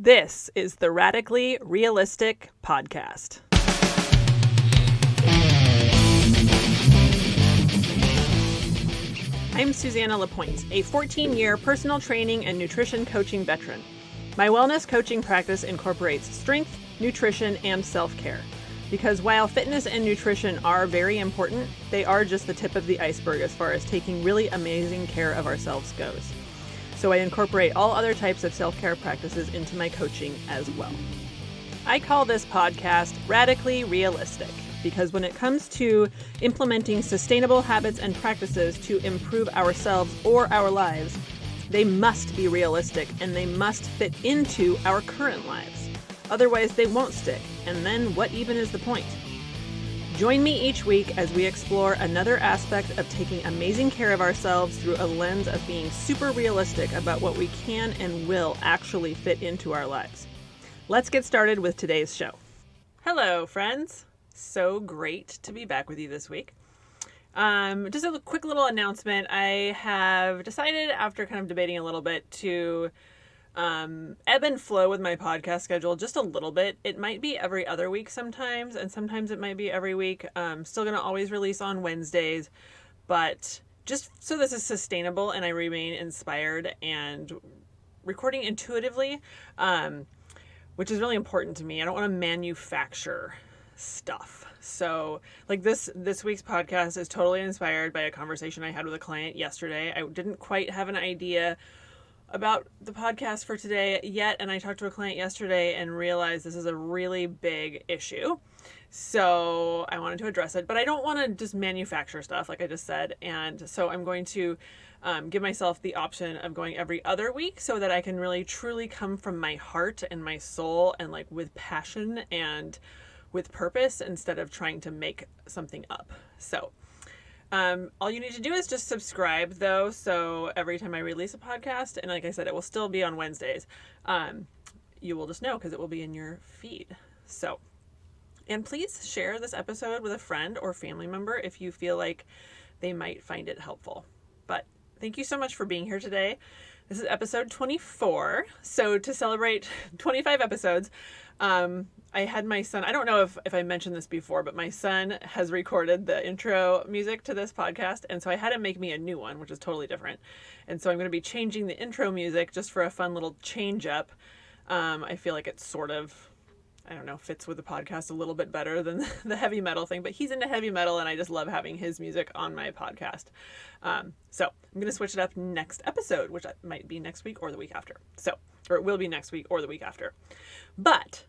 This is the Radically Realistic Podcast. I'm Susanna LaPointe, a 14-year personal training and nutrition coaching veteran. My wellness coaching practice incorporates strength, nutrition, and self-care. Because while fitness and nutrition are very important, they are just the tip of the iceberg as far as taking really amazing care of ourselves goes. So I incorporate all other types of self-care practices into my coaching as well. I call this podcast Radically Realistic because when it comes to implementing sustainable habits and practices to improve ourselves or our lives, they must be realistic and they must fit into our current lives. Otherwise, they won't stick. And then what even is the point? Join me each week as we explore another aspect of taking amazing care of ourselves through a lens of being super realistic about what we can and will actually fit into our lives. Let's get started with today's show. Hello, friends. So great to be back with you this week. Just a quick little announcement. I have decided, after kind of debating a little bit, to ebb and flow with my podcast schedule just a little bit. It might be every other week sometimes, and sometimes it might be every week. Still going to always release on Wednesdays, but just so this is sustainable and I remain inspired and recording intuitively, which is really important to me. I don't want to manufacture stuff. So like this week's podcast is totally inspired by a conversation I had with a client yesterday. I didn't quite have an idea about the podcast for today yet, and I talked to a client yesterday and realized this is a really big issue. So I wanted to address it, but I don't want to just manufacture stuff like I just said, and so I'm going to give myself the option of going every other week so that I can really truly come from my heart and my soul and like with passion and with purpose instead of trying to make something up. So all you need to do is just subscribe though. So every time I release a podcast, and like I said, it will still be on Wednesdays, you will just know because it will be in your feed. So, and please share this episode with a friend or family member if you feel like they might find it helpful. But thank you so much for being here today. This is episode 24. So to celebrate 25 episodes, I had my son, I don't know if I mentioned this before, but my son has recorded the intro music to this podcast. And so I had him make me a new one, which is totally different. And so I'm going to be changing the intro music just for a fun little change up. I feel like it sort of, I don't know, fits with the podcast a little bit better than the heavy metal thing, but he's into heavy metal and I just love having his music on my podcast. So I'm going to switch it up next episode, which might be next week or the week after. Or it will be next week or the week after. But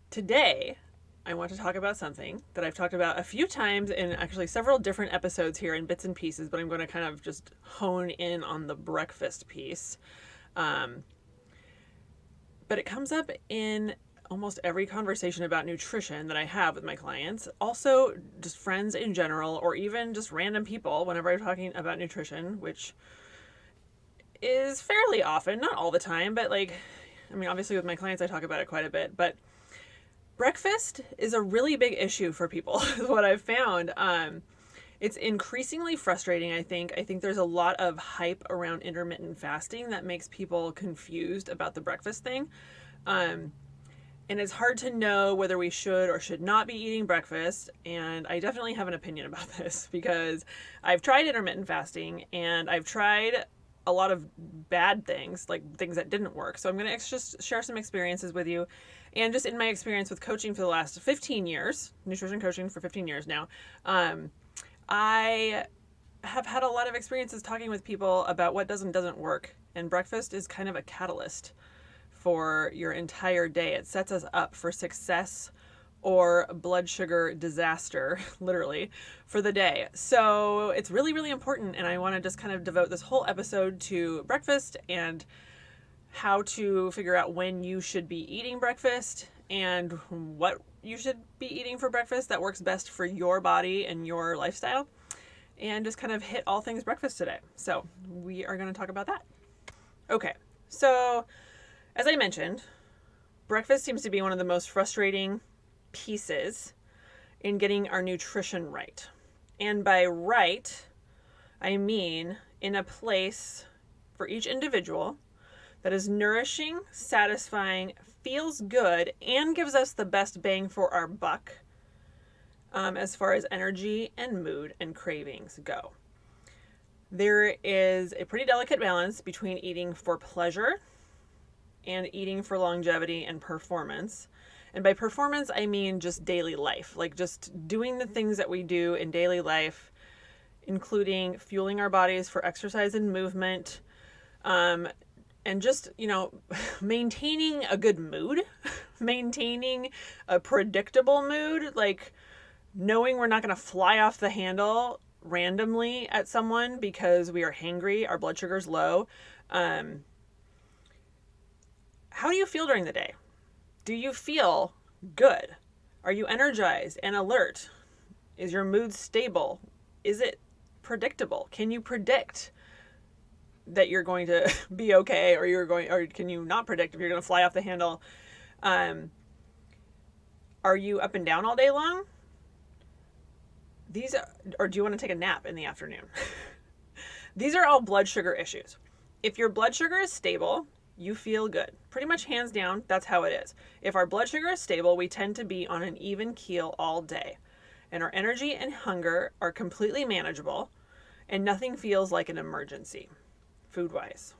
today, I want to talk about something that I've talked about a few times in actually several different episodes here in bits and pieces, but I'm going to kind of just hone in on the breakfast piece. But it comes up in almost every conversation about nutrition that I have with my clients, also just friends in general, or even just random people whenever I'm talking about nutrition, which is fairly often, not all the time, but like, I mean, obviously with my clients, I talk about it quite a bit, but breakfast is a really big issue for people, is what I've found. It's increasingly frustrating, I think. I think there's a lot of hype around intermittent fasting that makes people confused about the breakfast thing. And it's hard to know whether we should or should not be eating breakfast. And I definitely have an opinion about this because I've tried intermittent fasting and I've tried a lot of bad things, like things that didn't work. So I'm going to just share some experiences with you. And just in my experience with coaching for the last 15 years, nutrition coaching for 15 years now, I have had a lot of experiences talking with people about what does and doesn't work. And breakfast is kind of a catalyst for your entire day. It sets us up for success or blood sugar disaster, literally, for the day. So it's really, really important. And I want to just kind of devote this whole episode to breakfast and how to figure out when you should be eating breakfast and what you should be eating for breakfast that works best for your body and your lifestyle, and just kind of hit all things breakfast today. So we are going to talk about that. Okay, so as I mentioned, breakfast seems to be one of the most frustrating pieces in getting our nutrition right. And by right, I mean in a place for each individual that is nourishing, satisfying, feels good, and gives us the best bang for our buck as far as energy and mood and cravings go. There is a pretty delicate balance between eating for pleasure and eating for longevity and performance. And by performance, I mean just daily life, like just doing the things that we do in daily life, including fueling our bodies for exercise and movement, and just, maintaining a good mood, maintaining a predictable mood, like knowing we're not going to fly off the handle randomly at someone because we are hangry, our blood sugar's low. How do you feel during the day? Do you feel good? Are you energized and alert? Is your mood stable? Is it predictable? Can you predict that you're going to be okay, or can you not predict if you're going to fly off the handle? Are you up and down all day long? Or do you want to take a nap in the afternoon? These are all blood sugar issues. If your blood sugar is stable, you feel good. Pretty much hands down, that's how it is. If our blood sugar is stable, we tend to be on an even keel all day. And our energy and hunger are completely manageable, and nothing feels like an emergency, food-wise.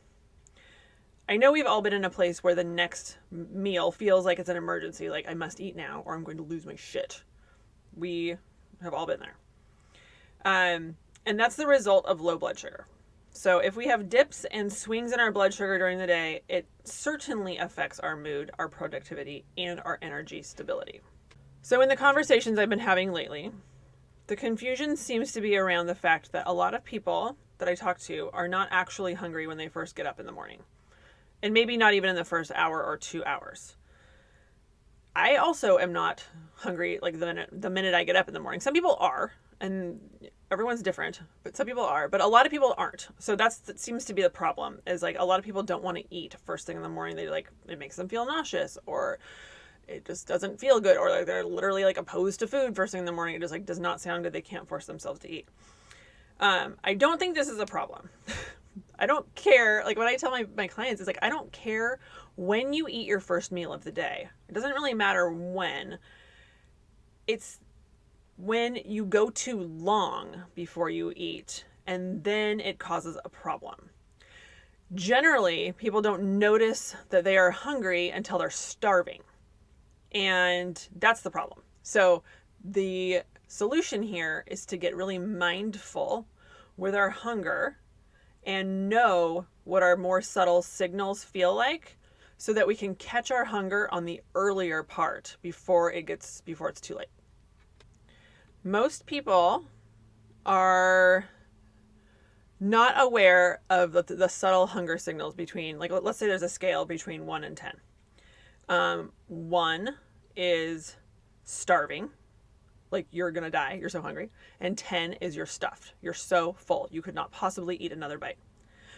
I know we've all been in a place where the next meal feels like it's an emergency, like I must eat now or I'm going to lose my shit. We have all been there. And that's the result of low blood sugar. So if we have dips and swings in our blood sugar during the day, it certainly affects our mood, our productivity, and our energy stability. So in the conversations I've been having lately, the confusion seems to be around the fact that a lot of people that I talk to are not actually hungry when they first get up in the morning. And maybe not even in the first hour or 2 hours. I also am not hungry like the minute I get up in the morning. Some people are, and everyone's different, but some people are, but a lot of people aren't. So that seems to be the problem, is like a lot of people don't want to eat first thing in the morning. It makes them feel nauseous, or it just doesn't feel good, or like they're literally like opposed to food first thing in the morning. It just like does not sound good. They can't force themselves to eat. I don't think this is a problem. I don't care. Like what I tell my clients is like, I don't care when you eat your first meal of the day. It doesn't really matter when. It's when you go too long before you eat, and then it causes a problem. Generally, people don't notice that they are hungry until they're starving. And that's the problem. So the solution here is to get really mindful with our hunger and know what our more subtle signals feel like, so that we can catch our hunger on the earlier part before it's too late. Most people are not aware of the subtle hunger signals between, like, let's say there's a scale between 1 and 10. 1 is starving, like you're gonna die, you're so hungry, and 10 is you're stuffed, you're so full, you could not possibly eat another bite.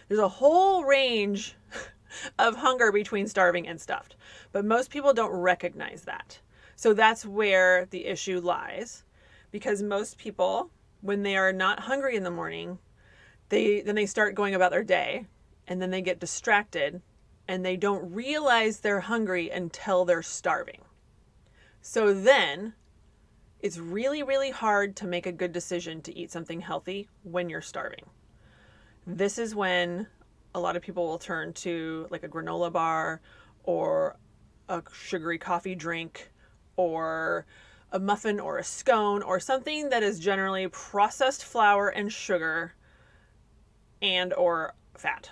There's a whole range of hunger between starving and stuffed, but most people don't recognize that. So that's where the issue lies, because most people, when they are not hungry in the morning, they start going about their day, and then they get distracted, and they don't realize they're hungry until they're starving. So then it's really, really hard to make a good decision to eat something healthy when you're starving. This is when a lot of people will turn to like a granola bar or a sugary coffee drink or a muffin or a scone or something that is generally processed flour and sugar and or fat.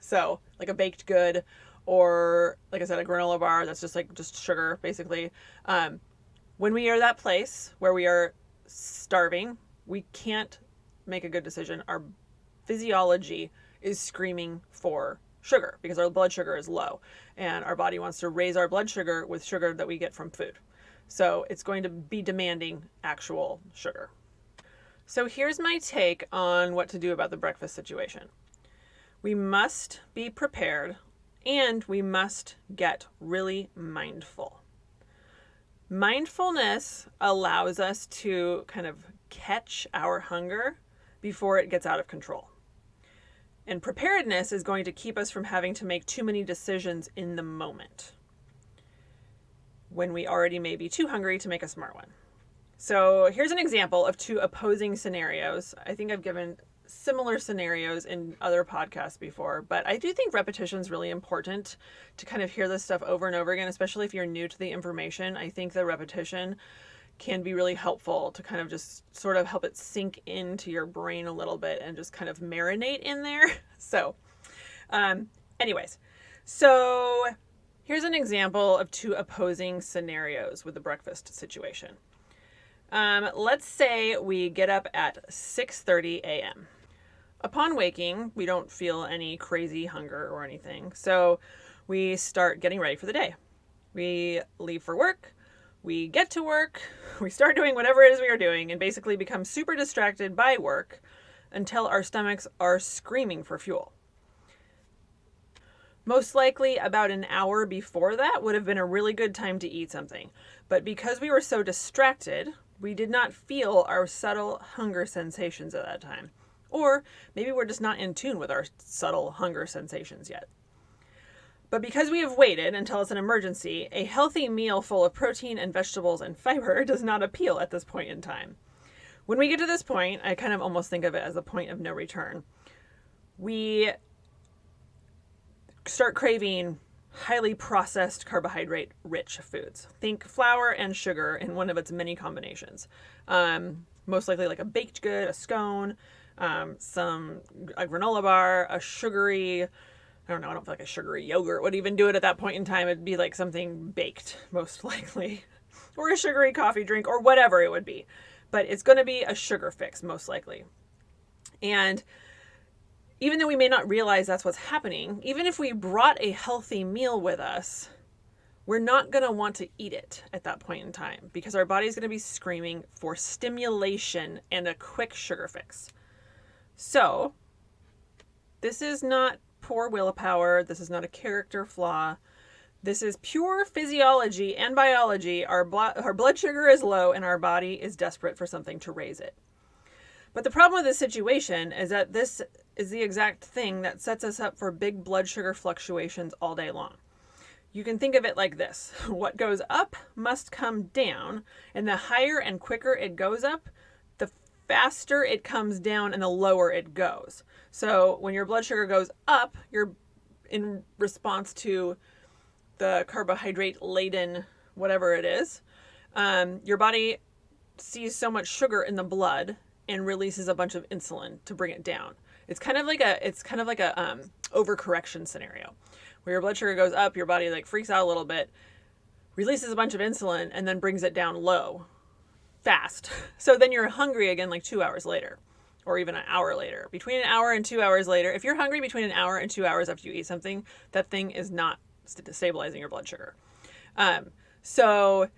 So like a baked good, or like I said, a granola bar that's just sugar basically. When we are that place where we are starving, we can't make a good decision. Our physiology is screaming for sugar because our blood sugar is low, and our body wants to raise our blood sugar with sugar that we get from food. So it's going to be demanding actual sugar. So here's my take on what to do about the breakfast situation. We must be prepared, and we must get really mindful. Mindfulness allows us to kind of catch our hunger before it gets out of control. And preparedness is going to keep us from having to make too many decisions in the moment when we already may be too hungry to make a smart one. So here's an example of two opposing scenarios. I think I've given similar scenarios in other podcasts before, but I do think repetition is really important to kind of hear this stuff over and over again, especially if you're new to the information. I think the repetition can be really helpful to kind of just sort of help it sink into your brain a little bit and just kind of marinate in there. So anyways, so here's an example of two opposing scenarios with the breakfast situation. Let's say we get up at 6:30 a.m. Upon waking, we don't feel any crazy hunger or anything, so we start getting ready for the day. We leave for work, we get to work, we start doing whatever it is we are doing, and basically become super distracted by work until our stomachs are screaming for fuel. Most likely about an hour before that would have been a really good time to eat something, but because we were so distracted, we did not feel our subtle hunger sensations at that time. Or maybe we're just not in tune with our subtle hunger sensations yet. But because we have waited until it's an emergency, a healthy meal full of protein and vegetables and fiber does not appeal at this point in time. When we get to this point, I kind of almost think of it as a point of no return. We start craving highly processed carbohydrate-rich foods. Think flour and sugar in one of its many combinations. Most likely like a baked good, a scone, a granola bar, a sugary, I don't feel like a sugary yogurt would even do it at that point in time. It'd be like something baked, most likely, or a sugary coffee drink, or whatever it would be. But it's going to be a sugar fix, most likely. And even though we may not realize that's what's happening, even if we brought a healthy meal with us, we're not going to want to eat it at that point in time because our body's going to be screaming for stimulation and a quick sugar fix. So, this is not poor willpower. This is not a character flaw. This is pure physiology and biology. Our blood sugar is low and our body is desperate for something to raise it. But the problem with this situation is that this is the exact thing that sets us up for big blood sugar fluctuations all day long. You can think of it like this. What goes up must come down, and the higher and quicker it goes up, the faster it comes down and the lower it goes. So when your blood sugar goes up, you're in response to the carbohydrate-laden whatever it is, your body sees so much sugar in the blood and releases a bunch of insulin to bring it down. It's kind of like a overcorrection scenario where your blood sugar goes up, your body like freaks out a little bit, releases a bunch of insulin, and then brings it down low, fast. So then you're hungry again like 2 hours later, or even an hour later. Between an hour and 2 hours later, if you're hungry between an hour and 2 hours after you eat something, that thing is not stabilizing your blood sugar. So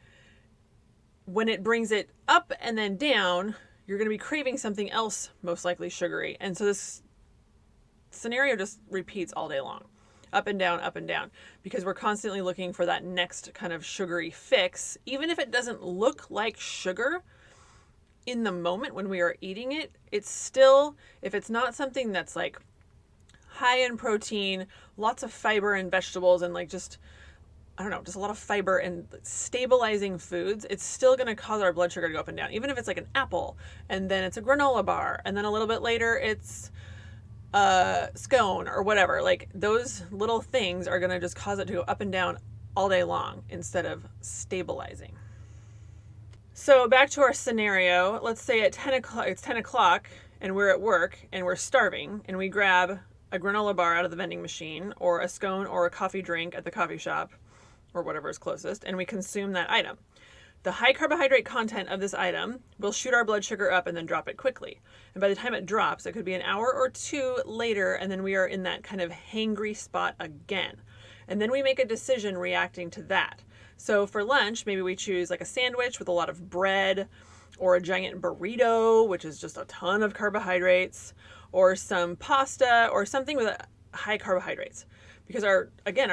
when it brings it up and then down, you're going to be craving something else, most likely sugary. And so this scenario just repeats all day long. Up and down, because we're constantly looking for that next kind of sugary fix. Even if it doesn't look like sugar in the moment when we are eating it, it's still, if it's not something that's like high in protein, lots of fiber and vegetables and like just a lot of fiber and stabilizing foods, it's still going to cause our blood sugar to go up and down. Even if it's like an apple and then it's a granola bar and then a little bit later it's a scone or whatever, like those little things are going to just cause it to go up and down all day long instead of stabilizing. So back to our scenario, let's say at 10 o'clock, it's 10 o'clock and we're at work and we're starving and we grab a granola bar out of the vending machine or a scone or a coffee drink at the coffee shop or whatever is closest, and we consume that item. The high carbohydrate content of this item will shoot our blood sugar up and then drop it quickly. And by the time it drops, it could be an hour or two later, and then we are in that kind of hangry spot again. And then we make a decision reacting to that. So for lunch, maybe we choose like a sandwich with a lot of bread, or a giant burrito, which is just a ton of carbohydrates, or some pasta, or something with high carbohydrates. Because our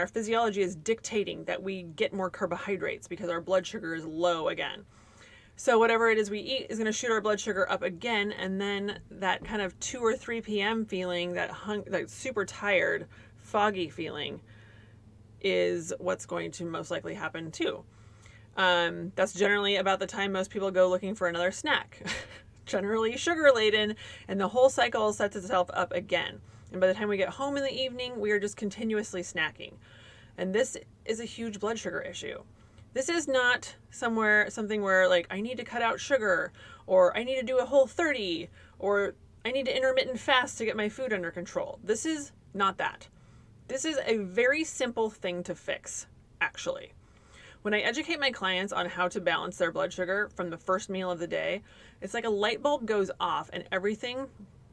physiology is dictating that we get more carbohydrates because our blood sugar is low again. So whatever it is we eat is going to shoot our blood sugar up again, and then that kind of 2 or 3 p.m. feeling, that super tired, foggy feeling, is what's going to most likely happen too. That's generally about the time most people go looking for another snack, generally sugar laden, and the whole cycle sets itself up again. And by the time we get home in the evening, we are just continuously snacking. And this is a huge blood sugar issue. This is not something where like I need to cut out sugar, or I need to do a Whole30, or I need to intermittent fast to get my food under control. This is not that. This is a very simple thing to fix, actually. When I educate my clients on how to balance their blood sugar from the first meal of the day, it's like a light bulb goes off and everything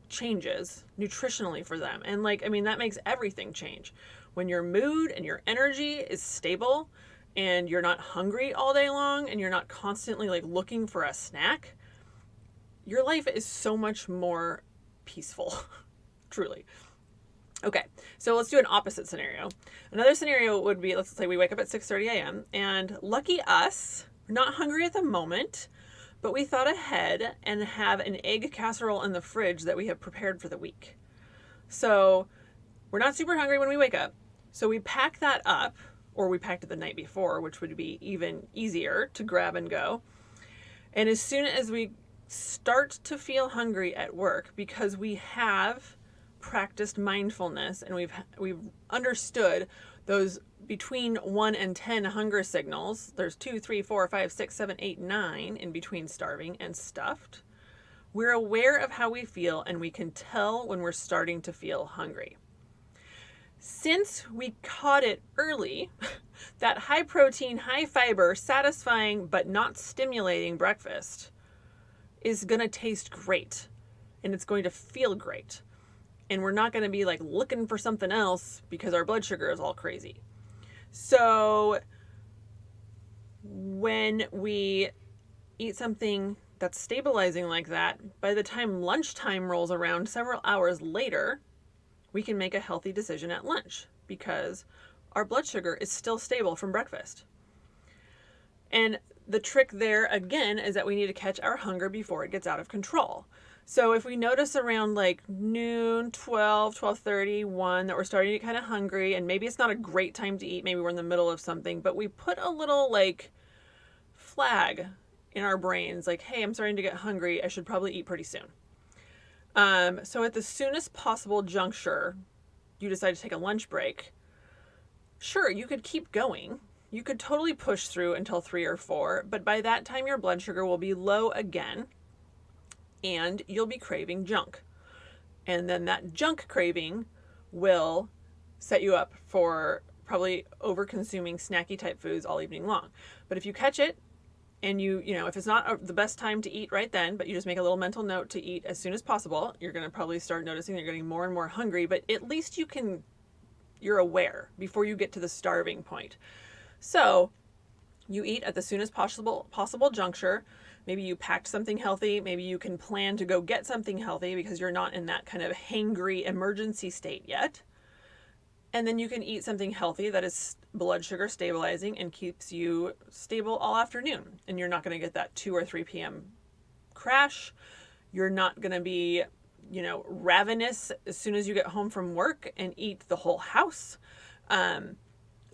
changes nutritionally for them. And that makes everything change. When your mood and your energy is stable, and you're not hungry all day long, and you're not constantly looking for a snack, your life is so much more peaceful, truly. Okay, so let's do an opposite scenario. Another scenario would be, let's say we wake up at 6:30 a.m. and lucky us, we're not hungry at the moment, but we thought ahead and have an egg casserole in the fridge that we have prepared for the week. So we're not super hungry when we wake up, so we pack that up, or we packed it the night before, which would be even easier to grab and go. And as soon as we start to feel hungry at work, because we have practiced mindfulness and we've understood those between 1 and 10 hunger signals, there's 2, 3, 4, 5, 6, 7, 8, 9 in between starving and stuffed, we're aware of how we feel and we can tell when we're starting to feel hungry. Since we caught it early, that high protein, high fiber, satisfying but not stimulating breakfast is going to taste great, and it's going to feel great. And we're not going to be looking for something else because our blood sugar is all crazy. So when we eat something that's stabilizing like that, by the time lunchtime rolls around several hours later, we can make a healthy decision at lunch because our blood sugar is still stable from breakfast. And the trick there, again, is that we need to catch our hunger before it gets out of control. So if we notice around noon, 12, 12:30, 1 that we're starting to get kind of hungry, and maybe it's not a great time to eat, maybe we're in the middle of something, but we put a little flag in our brains hey, I'm starting to get hungry, I should probably eat pretty soon. So at the soonest possible juncture, you decide to take a lunch break. Sure, you could keep going. You could totally push through until 3 or 4, but by that time your blood sugar will be low again and you'll be craving junk. And then that junk craving will set you up for probably over consuming snacky type foods all evening long. But if you catch it, and if it's not the best time to eat right then, but you just make a little mental note to eat as soon as possible, you're going to probably start noticing that you're getting more and more hungry, but at least you're aware before you get to the starving point. So you eat at the soonest possible juncture. Maybe you packed something healthy. Maybe you can plan to go get something healthy because you're not in that kind of hangry emergency state yet. And then you can eat something healthy that is blood sugar stabilizing and keeps you stable all afternoon. And you're not going to get that 2 or 3 p.m. crash. You're not going to be, ravenous as soon as you get home from work and eat the whole house.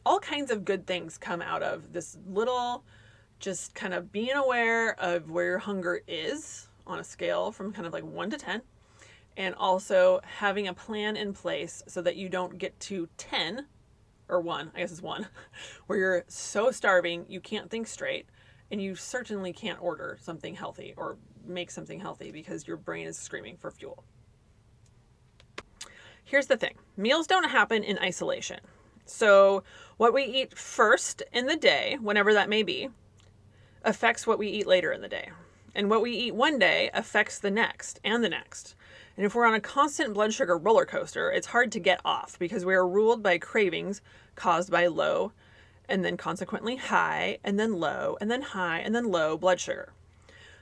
All kinds of good things come out of this little, just kind of being aware of where your hunger is on a scale from kind of 1 to 10. And also having a plan in place so that you don't get to 10 or 1, I guess it's 1, where you're so starving you can't think straight, and you certainly can't order something healthy or make something healthy because your brain is screaming for fuel. Here's the thing. Meals don't happen in isolation. So what we eat first in the day, whenever that may be, affects what we eat later in the day. And what we eat one day affects the next and the next. And if we're on a constant blood sugar roller coaster, it's hard to get off because we are ruled by cravings caused by low and then consequently high and then low and then high and then low blood sugar.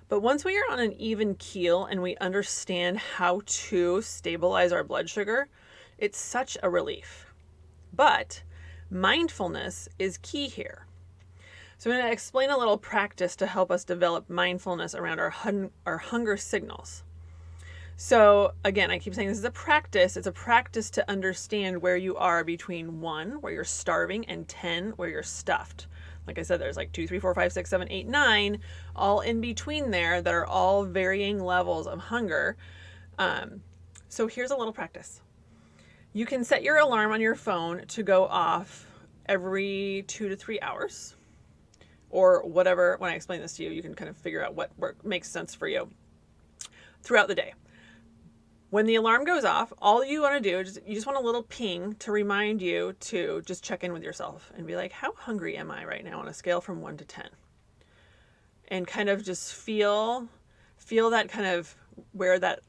But once we are on an even keel and we understand how to stabilize our blood sugar, it's such a relief. But mindfulness is key here. So I'm going to explain a little practice to help us develop mindfulness around our hunger signals. So again, I keep saying this is a practice. It's a practice to understand where you are between 1, where you're starving, and 10, where you're stuffed. Like I said, there's like 2, 3, 4, 5, 6, 7, 8, 9, all in between there that are all varying levels of hunger. So here's a little practice. You can set your alarm on your phone to go off every 2 to 3 hours, or whatever. When I explain this to you, you can kind of figure out what makes sense for you throughout the day. When the alarm goes off, all you want to do is you just want a little ping to remind you to just check in with yourself and be like, how hungry am I right now on a scale from 1 to 10? And kind of just feel that kind of where that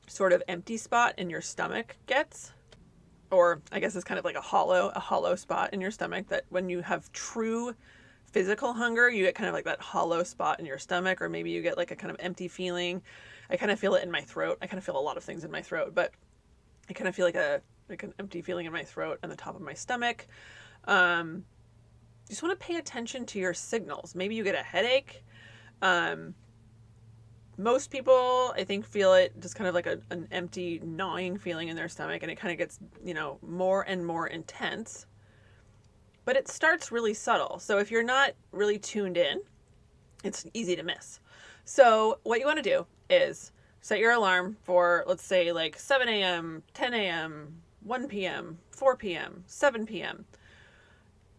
sort of empty spot in your stomach gets. Or I guess it's kind of like a hollow spot in your stomach, that when you have true physical hunger, you get kind of like that hollow spot in your stomach, or maybe you get like a kind of empty feeling. I kind of feel it in my throat. I kind of feel a lot of things in my throat, but I kind of feel like an empty feeling in my throat and the top of my stomach. You just want to pay attention to your signals. Maybe you get a headache. Most people, I think, feel it just kind of like an empty gnawing feeling in their stomach, and it kind of gets, more and more intense. But it starts really subtle. So if you're not really tuned in, it's easy to miss. So what you want to do is set your alarm for, let's say, like 7 a.m., 10 a.m., 1 p.m., 4 p.m., 7 p.m.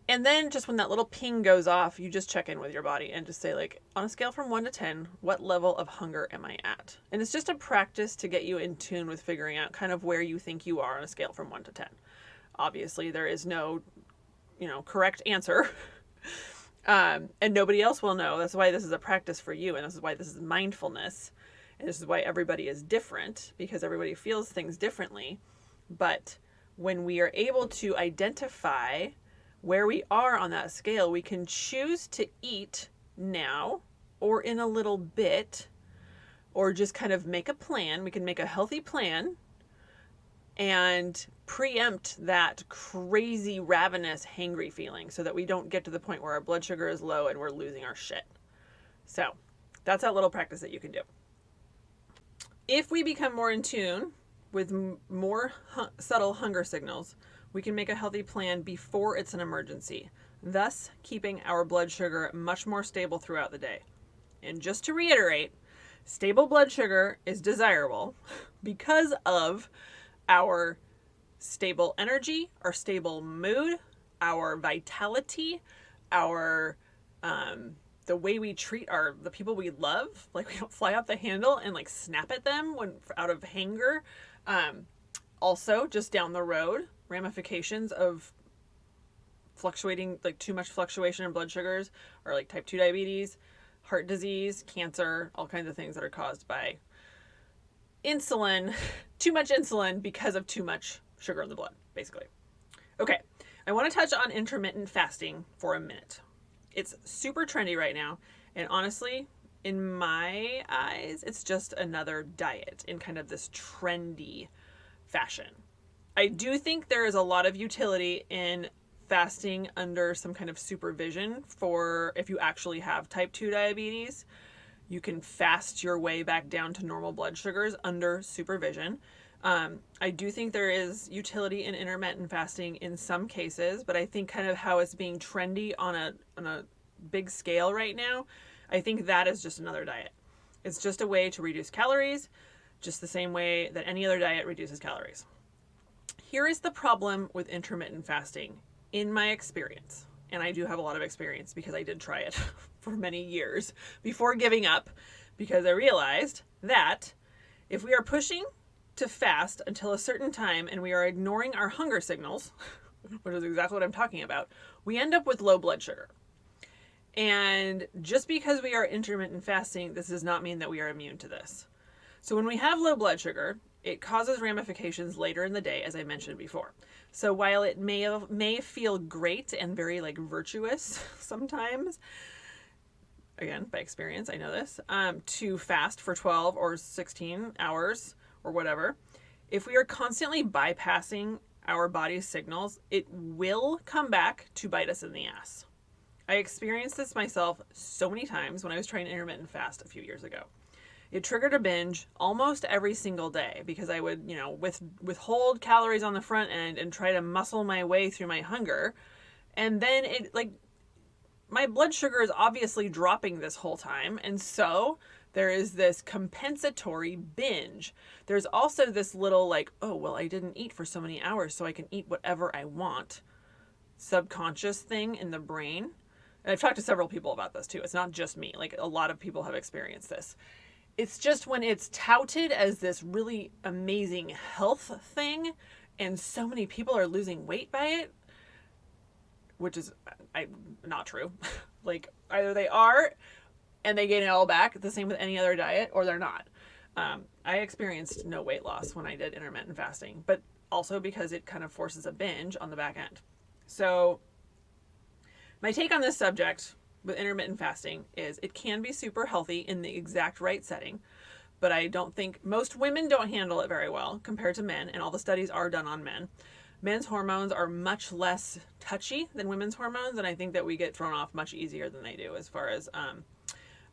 And then just when that little ping goes off, you just check in with your body and just say, like, on a scale from 1 to 10, what level of hunger am I at? And it's just a practice to get you in tune with figuring out kind of where you think you are on a scale from 1 to 10. Obviously, there is no, correct answer. And nobody else will know. That's why this is a practice for you. And this is why this is mindfulness. And this is why everybody is different, because everybody feels things differently. But when we are able to identify where we are on that scale, we can choose to eat now or in a little bit, or just kind of make a plan. We can make a healthy plan and preempt that crazy, ravenous, hangry feeling so that we don't get to the point where our blood sugar is low and we're losing our shit. So that's that little practice that you can do. If we become more in tune with more subtle hunger signals, we can make a healthy plan before it's an emergency, thus keeping our blood sugar much more stable throughout the day. And just to reiterate, stable blood sugar is desirable because of our stable energy, our stable mood, our vitality, our the way we treat the people we love. Like, we don't fly off the handle and like snap at them when out of anger. Also, just down the road, ramifications of fluctuating, like too much fluctuation in blood sugars, or like type 2 diabetes, heart disease, cancer, all kinds of things that are caused by insulin, too much insulin because of too much sugar in the blood, basically. Okay, I want to touch on intermittent fasting for a minute. It's super trendy right now, and honestly, in my eyes, it's just another diet in kind of this trendy fashion. I do think there is a lot of utility in fasting under some kind of supervision for if you actually have type 2 diabetes. You can fast your way back down to normal blood sugars under supervision. I do think there is utility in intermittent fasting in some cases, but I think kind of how it's being trendy on a big scale right now, I think that is just another diet. It's just a way to reduce calories, just the same way that any other diet reduces calories. Here is the problem with intermittent fasting, in my experience. And I do have a lot of experience because I did try it for many years before giving up, because I realized that if we are pushing to fast until a certain time and we are ignoring our hunger signals, which is exactly what I'm talking about, we end up with low blood sugar. And just because we are intermittent fasting, this does not mean that we are immune to this. So when we have low blood sugar, it causes ramifications later in the day, as I mentioned before. So while it may feel great and very like virtuous sometimes, again, by experience, I know this, to fast for 12 or 16 hours or whatever, if we are constantly bypassing our body's signals, it will come back to bite us in the ass. I experienced this myself so many times when I was trying to intermittent fast a few years ago. It triggered a binge almost every single day because I would, withhold calories on the front end and try to muscle my way through my hunger. And then my blood sugar is obviously dropping this whole time. And so there is this compensatory binge. There's also this little oh, well, I didn't eat for so many hours, so I can eat whatever I want subconscious thing in the brain. And I've talked to several people about this too. It's not just me. A lot of people have experienced this. It's just when it's touted as this really amazing health thing and so many people are losing weight by it, which is not true. Either they are and they gain it all back, the same with any other diet, or they're not. I experienced no weight loss when I did intermittent fasting, but also because it kind of forces a binge on the back end. So my take on this subject with intermittent fasting is it can be super healthy in the exact right setting, but I don't think most women don't handle it very well compared to men, and all the studies are done on men. Men's hormones are much less touchy than women's hormones, and I think that we get thrown off much easier than they do as far as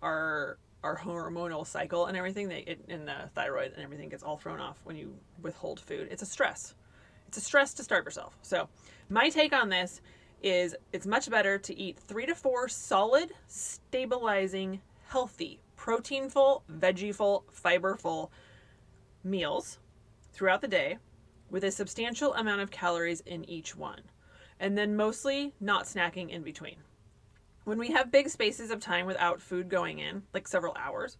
our hormonal cycle and everything. In the thyroid and everything gets all thrown off when you withhold food. It's a stress. It's a stress to starve yourself. So my take on this is it's much better to eat 3 to 4 solid, stabilizing, healthy, protein-full, veggie-full, fiber-full meals throughout the day with a substantial amount of calories in each one, and then mostly not snacking in between. When we have big spaces of time without food going in, like several hours,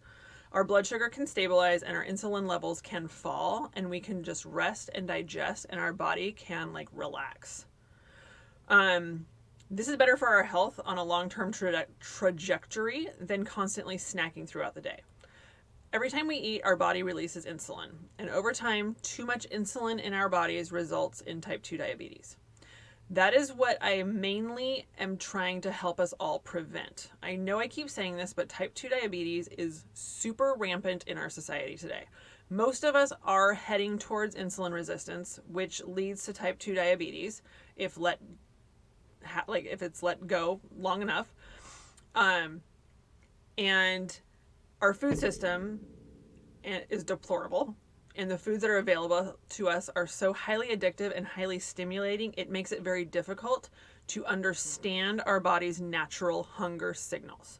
our blood sugar can stabilize and our insulin levels can fall, and we can just rest and digest, and our body can relax. This is better for our health on a long-term trajectory than constantly snacking throughout the day. Every time we eat, our body releases insulin, and over time, too much insulin in our bodies results in type 2 diabetes. That is what I mainly am trying to help us all prevent. I know I keep saying this, but type 2 diabetes is super rampant in our society today. Most of us are heading towards insulin resistance, which leads to type 2 diabetes if it's let go long enough. And our food system is deplorable, and the foods that are available to us are so highly addictive and highly stimulating, it makes it very difficult to understand our body's natural hunger signals.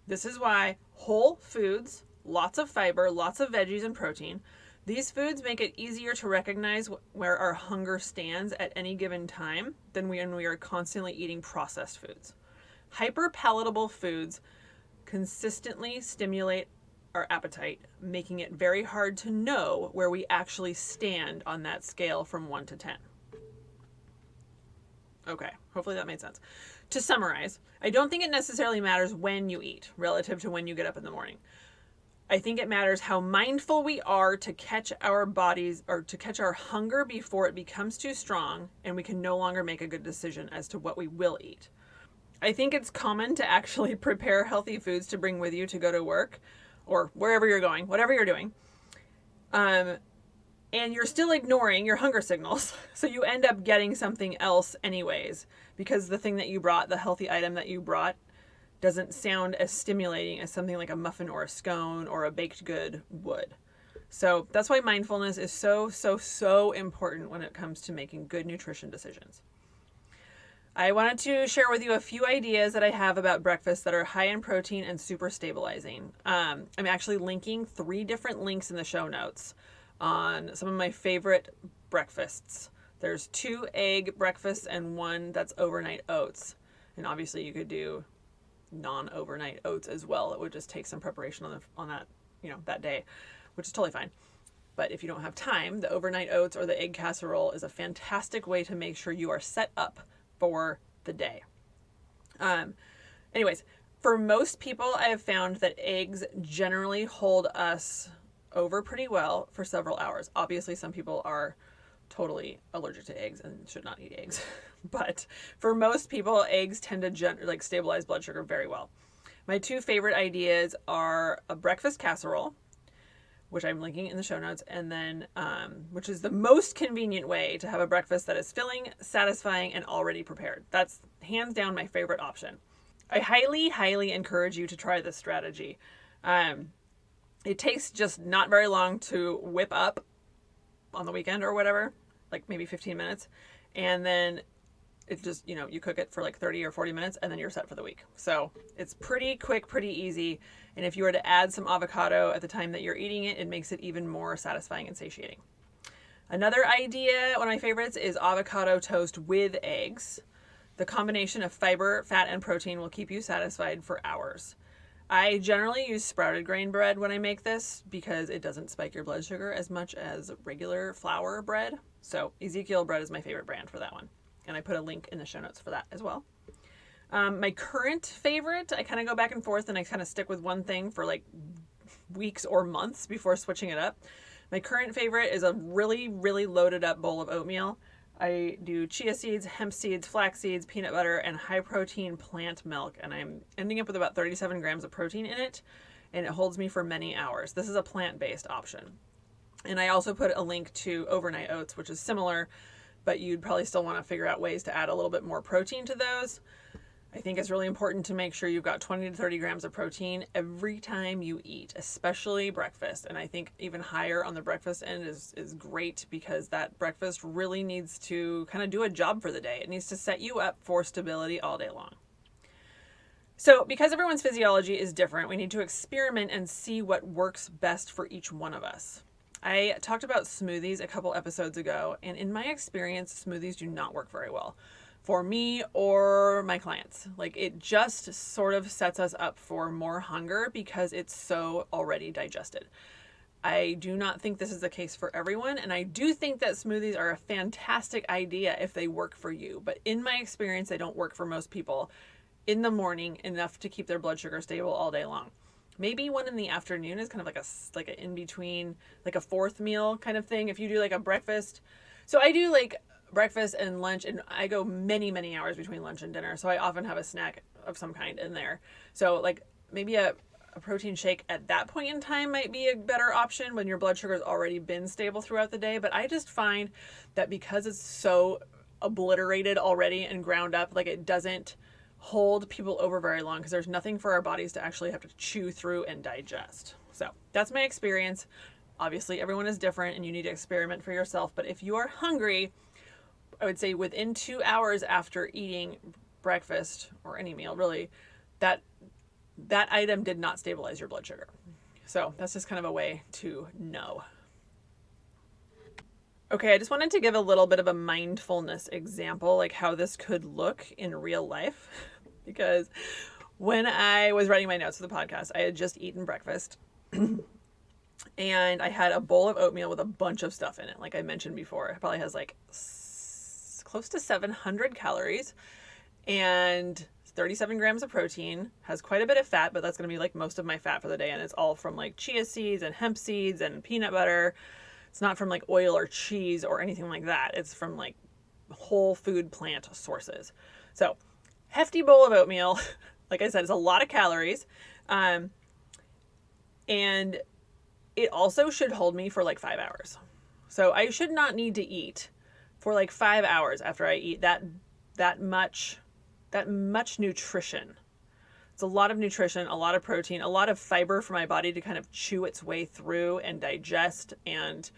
This is why whole foods, lots of fiber, lots of veggies and protein, these foods make it easier to recognize where our hunger stands at any given time than when we are constantly eating processed foods. Hyper-palatable foods consistently stimulate our appetite, making it very hard to know where we actually stand on that scale from 1 to 10. Okay, hopefully that made sense. To summarize, I don't think it necessarily matters when you eat relative to when you get up in the morning. I think it matters how mindful we are to catch our bodies or to catch our hunger before it becomes too strong and we can no longer make a good decision as to what we will eat. I think it's common to actually prepare healthy foods to bring with you to go to work or wherever you're going, whatever you're doing. And you're still ignoring your hunger signals. So you end up getting something else anyways, because the thing that you brought, the healthy item that you brought, doesn't sound as stimulating as something like a muffin or a scone or a baked good would. So that's why mindfulness is so important when it comes to making good nutrition decisions. I wanted to share with you a few ideas that I have about breakfast that are high in protein and super stabilizing. I'm actually linking 3 different links in the show notes on some of my favorite breakfasts. There's 2 egg breakfasts and 1 that's overnight oats. And obviously you could do non-overnight oats as well. It would just take some preparation on that, that day, which is totally fine. But if you don't have time, the overnight oats or the egg casserole is a fantastic way to make sure you are set up for the day. Anyways, for most people, I have found that eggs generally hold us over pretty well for several hours. Obviously, some people are totally allergic to eggs and should not eat eggs. But for most people, eggs tend to stabilize blood sugar very well. My 2 favorite ideas are a breakfast casserole which I'm linking in the show notes, and then which is the most convenient way to have a breakfast that is filling, satisfying, and already prepared. That's hands down my favorite option. I highly encourage you to try this strategy. It takes just not very long to whip up on the weekend or whatever, like maybe 15 minutes, and then it just, you cook it for like 30 or 40 minutes and then you're set for the week. So it's pretty quick, pretty easy. And if you were to add some avocado at the time that you're eating it, it makes it even more satisfying and satiating. Another idea, one of my favorites, is avocado toast with eggs. The combination of fiber, fat, and protein will keep you satisfied for hours. I generally use sprouted grain bread when I make this because it doesn't spike your blood sugar as much as regular flour bread. So Ezekiel bread is my favorite brand for that one. And I put a link in the show notes for that as well. My current favorite, I kind of go back and forth and I kind of stick with one thing for like weeks or months before switching it up. My current favorite is a really loaded up bowl of oatmeal. I do chia seeds, hemp seeds, flax seeds, peanut butter, and high protein plant milk. And I'm ending up with about 37 grams of protein in it. And it holds me for many hours. This is a plant-based option. And I also put a link to overnight oats, which is similar, but you'd probably still want to figure out ways to add a little bit more protein to those. I think it's really important to make sure you've got 20 to 30 grams of protein every time you eat, especially breakfast. And I think even higher on the breakfast end is great because that breakfast really needs to kind of do a job for the day. It needs to set you up for stability all day long. So because everyone's physiology is different, we need to experiment and see what works best for each one of us. I talked about smoothies a couple episodes ago, and in my experience, smoothies do not work very well for me or my clients. Like, it just sort of sets us up for more hunger because it's so already digested. I do not think this is the case for everyone, and I do think that smoothies are a fantastic idea if they work for you. But in my experience, they don't work for most people in the morning enough to keep their blood sugar stable all day long. Maybe one in the afternoon is kind of like a in between, like a fourth meal kind of thing. If you do like a breakfast. So I do like breakfast and lunch, and I go many hours between lunch and dinner. So I often have a snack of some kind in there. So like maybe a protein shake at that point in time might be a better option when your blood sugar has already been stable throughout the day. But I just find that because it's so obliterated already and ground up, like it doesn't hold people over very long because there's nothing for our bodies to actually have to chew through and digest. So that's my experience. Obviously, everyone is different and you need to experiment for yourself. But if you are hungry, I would say within 2 hours after eating breakfast or any meal, really, that item did not stabilize your blood sugar. So that's just kind of a way to know. Okay, I just wanted to give a little bit of a mindfulness example, like how this could look in real life. Because when I was writing my notes for the podcast, I had just eaten breakfast. And I had a bowl of oatmeal with a bunch of stuff in it. Like I mentioned before, it probably has like close to 700 calories and 37 grams of protein, has quite a bit of fat, but that's going to be like most of my fat for the day. And it's all from like chia seeds and hemp seeds and peanut butter. It's not from like oil or cheese or anything like that. It's from like whole food plant sources. So hefty bowl of oatmeal. Like I said, it's a lot of calories. And it also should hold me for like 5 hours. So I should not need to eat for like 5 hours after I eat that much nutrition. It's a lot of nutrition, a lot of protein, a lot of fiber for my body to kind of chew its way through and digest and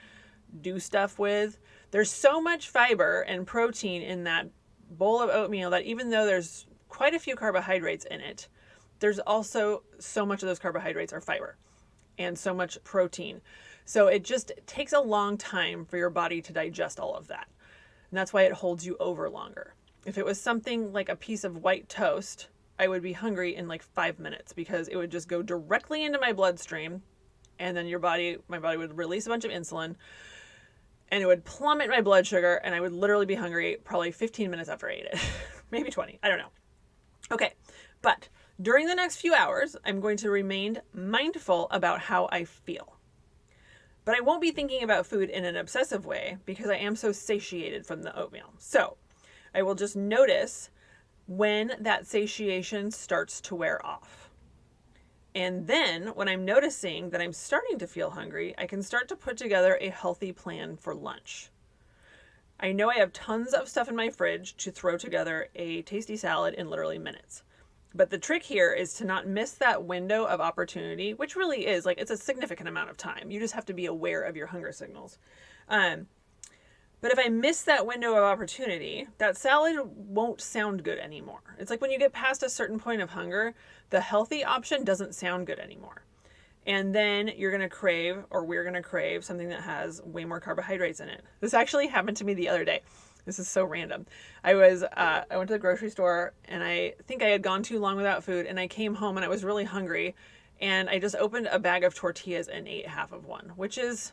do stuff with. There's so much fiber and protein in that bowl of oatmeal that even though there's quite a few carbohydrates in it, there's also so much of those carbohydrates are fiber and so much protein. So it just takes a long time for your body to digest all of that. And that's why it holds you over longer. If it was something like a piece of white toast, I would be hungry in like 5 minutes because it would just go directly into my bloodstream, and then my body would release a bunch of insulin and it would plummet my blood sugar, and I would literally be hungry probably 15 minutes after I ate it. Maybe 20, I don't know. Okay, but during the next few hours, I'm going to remain mindful about how I feel. But I won't be thinking about food in an obsessive way because I am so satiated from the oatmeal. So I will just notice when that satiation starts to wear off. And then when I'm noticing that I'm starting to feel hungry, I can start to put together a healthy plan for lunch. I know I have tons of stuff in my fridge to throw together a tasty salad in literally minutes. But the trick here is to not miss that window of opportunity, which really is like, it's a significant amount of time. You just have to be aware of your hunger signals. But if I miss that window of opportunity, that salad won't sound good anymore. It's like when you get past a certain point of hunger, the healthy option doesn't sound good anymore. And then you're going to crave, or we're going to crave, something that has way more carbohydrates in it. This actually happened to me the other day. This is so random. I went to the grocery store, and I think I had gone too long without food, and I came home and I was really hungry, and I just opened a bag of tortillas and ate half of one, which is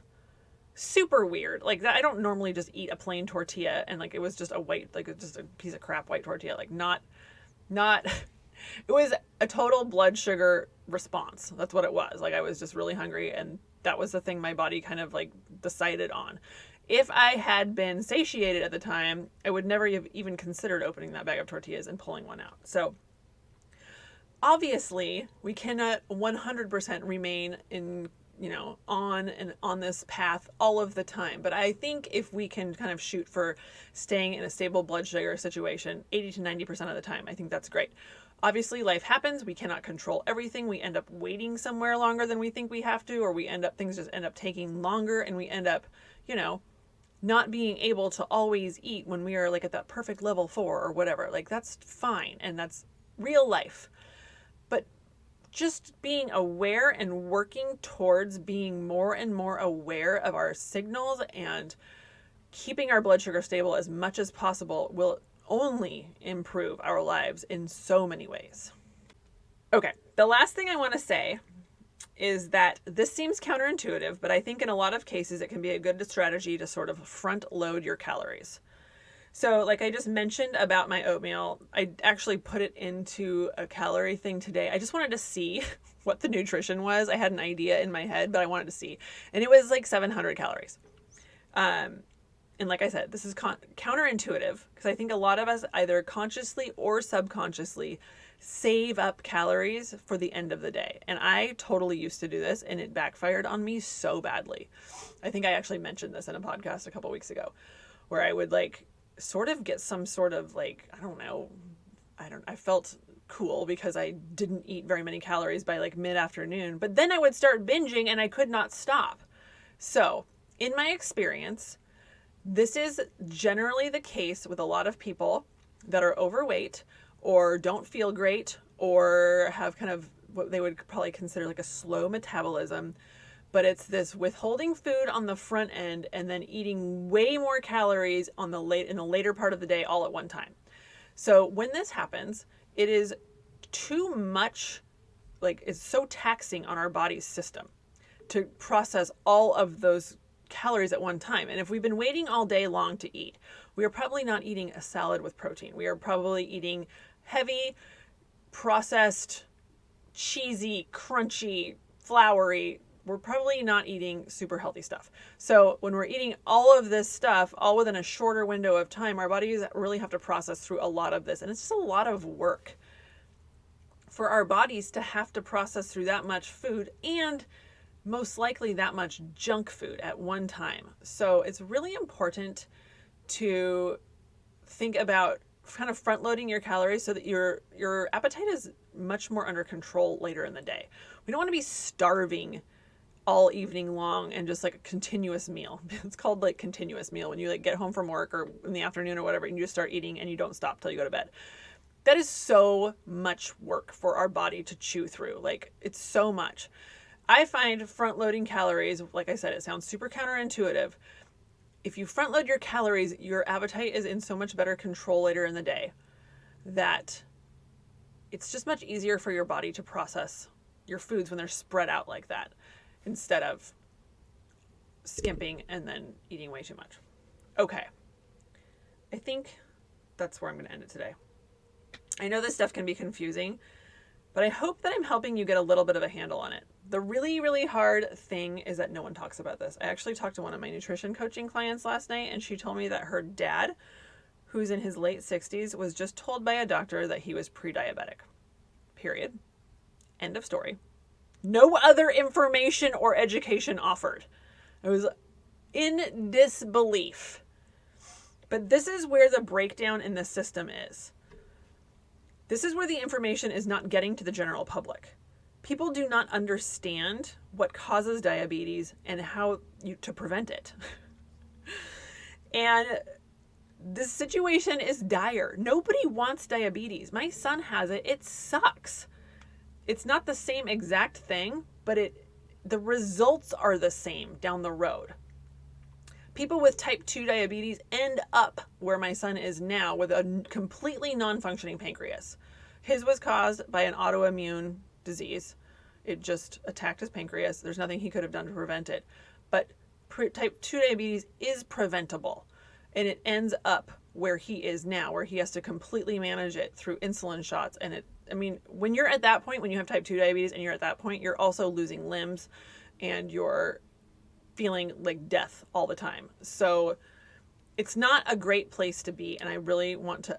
super weird. Like, that, I don't normally just eat a plain tortilla, and like it was just a white, like just a piece of crap white tortilla. Like not it was a total blood sugar response. That's what it was. Like, I was just really hungry, and that was the thing my body kind of like decided on. If I had been satiated at the time, I would never have even considered opening that bag of tortillas and pulling one out. So obviously we cannot 100% remain in, on this path all of the time. But I think if we can kind of shoot for staying in a stable blood sugar situation 80 to 90% of the time, I think that's great. Obviously, life happens. We cannot control everything. We end up waiting somewhere longer than we think we have to, or things just end up taking longer, and we end up, not being able to always eat when we are like at that perfect level 4 or whatever. Like, that's fine, and that's real life. But just being aware and working towards being more and more aware of our signals and keeping our blood sugar stable as much as possible will only improve our lives in so many ways. Okay, the last thing I want to say is that this seems counterintuitive, but I think in a lot of cases it can be a good strategy to sort of front load your calories. So like I just mentioned about my oatmeal, I actually put it into a calorie thing today. I just wanted to see what the nutrition was. I had an idea in my head, but I wanted to see. And it was like 700 calories. And like I said, this is counterintuitive because I think a lot of us either consciously or subconsciously save up calories for the end of the day. And I totally used to do this, and it backfired on me so badly. I think I actually mentioned this in a podcast a couple weeks ago, where I would like sort of get some sort of like, I felt cool because I didn't eat very many calories by like mid-afternoon, but then I would start binging and I could not stop. So in my experience, this is generally the case with a lot of people that are overweight or don't feel great or have kind of what they would probably consider like a slow metabolism. But it's this withholding food on the front end and then eating way more calories in the later part of the day all at one time. So when this happens, it is too much, like it's so taxing on our body's system to process all of those calories at one time. And if we've been waiting all day long to eat, we are probably not eating a salad with protein. We are probably eating heavy, processed, cheesy, crunchy, floury. We're probably not eating super healthy stuff. So when we're eating all of this stuff all within a shorter window of time, our bodies really have to process through a lot of this. And it's just a lot of work for our bodies to have to process through that much food, and most likely that much junk food at one time. So it's really important to think about kind of front loading your calories so that your appetite is much more under control later in the day. We don't want to be starving all evening long and just like a continuous meal. It's called like continuous meal when you like get home from work or in the afternoon or whatever, and you just start eating and you don't stop till you go to bed. That is so much work for our body to chew through. Like, it's so much. I find front loading calories, like I said, it sounds super counterintuitive. If you front load your calories, your appetite is in so much better control later in the day that it's just much easier for your body to process your foods when they're spread out like that, instead of skimping and then eating way too much. Okay. I think that's where I'm going to end it today. I know this stuff can be confusing, but I hope that I'm helping you get a little bit of a handle on it. The really, really hard thing is that no one talks about this. I actually talked to one of my nutrition coaching clients last night, and she told me that her dad, who's in his late 60s, was just told by a doctor that he was pre-diabetic. Period. End of story. No other information or education offered. I was in disbelief. But this is where the breakdown in the system is. This is where the information is not getting to the general public. People do not understand what causes diabetes and how to prevent it. And this situation is dire. Nobody wants diabetes. My son has it. It sucks. It's not the same exact thing, but the results are the same down the road. People with type 2 diabetes end up where my son is now with a completely non-functioning pancreas. His was caused by an autoimmune disease. It just attacked his pancreas. There's nothing he could have done to prevent it. But type 2 diabetes is preventable. And it ends up where he is now, where he has to completely manage it through insulin shots. And when you're at that point, when you have type 2 diabetes and you're at that point, you're also losing limbs and you're feeling like death all the time. So it's not a great place to be. And I really want to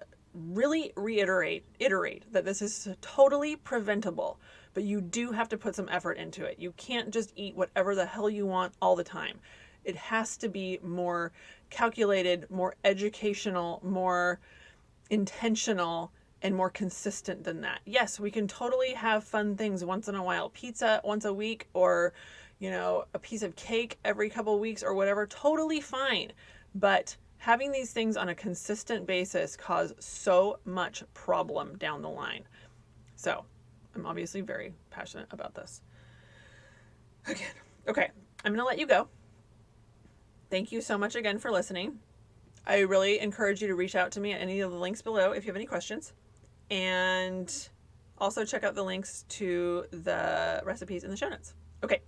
iterate that this is totally preventable, but you do have to put some effort into it. You can't just eat whatever the hell you want all the time. It has to be more calculated, more educational, more intentional, and more consistent than that. Yes, we can totally have fun things once in a while. Pizza once a week, or a piece of cake every couple of weeks or whatever, totally fine. But having these things on a consistent basis cause so much problem down the line. So I'm obviously very passionate about this. Again, okay, I'm going to let you go. Thank you so much again for listening. I really encourage you to reach out to me at any of the links below if you have any questions. And also check out the links to the recipes in the show notes. Okay,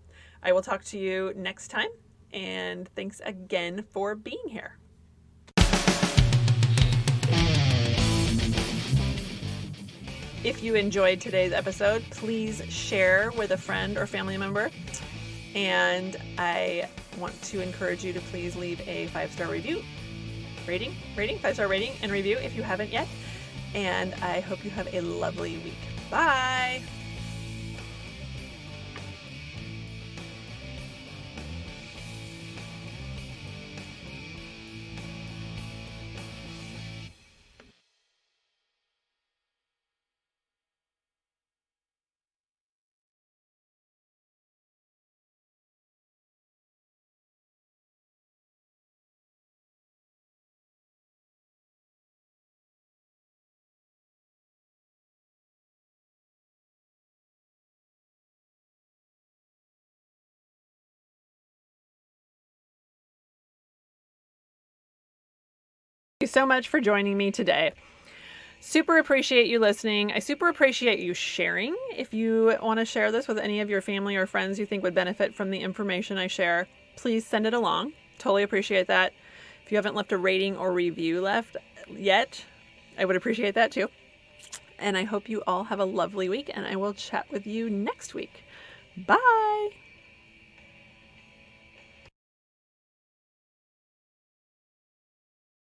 I will talk to you next time. And thanks again for being here. If you enjoyed today's episode, please share with a friend or family member. And I want to encourage you to please leave a 5-star rating, 5-star rating and review if you haven't yet. And I hope you have a lovely week. Bye. Thank you so much for joining me today. Super appreciate you listening. I super appreciate you sharing. If you want to share this with any of your family or friends you think would benefit from the information I share, please send it along. Totally appreciate that. If you haven't left a rating or review left yet, I would appreciate that too. And I hope you all have a lovely week, and I will chat with you next week. Bye.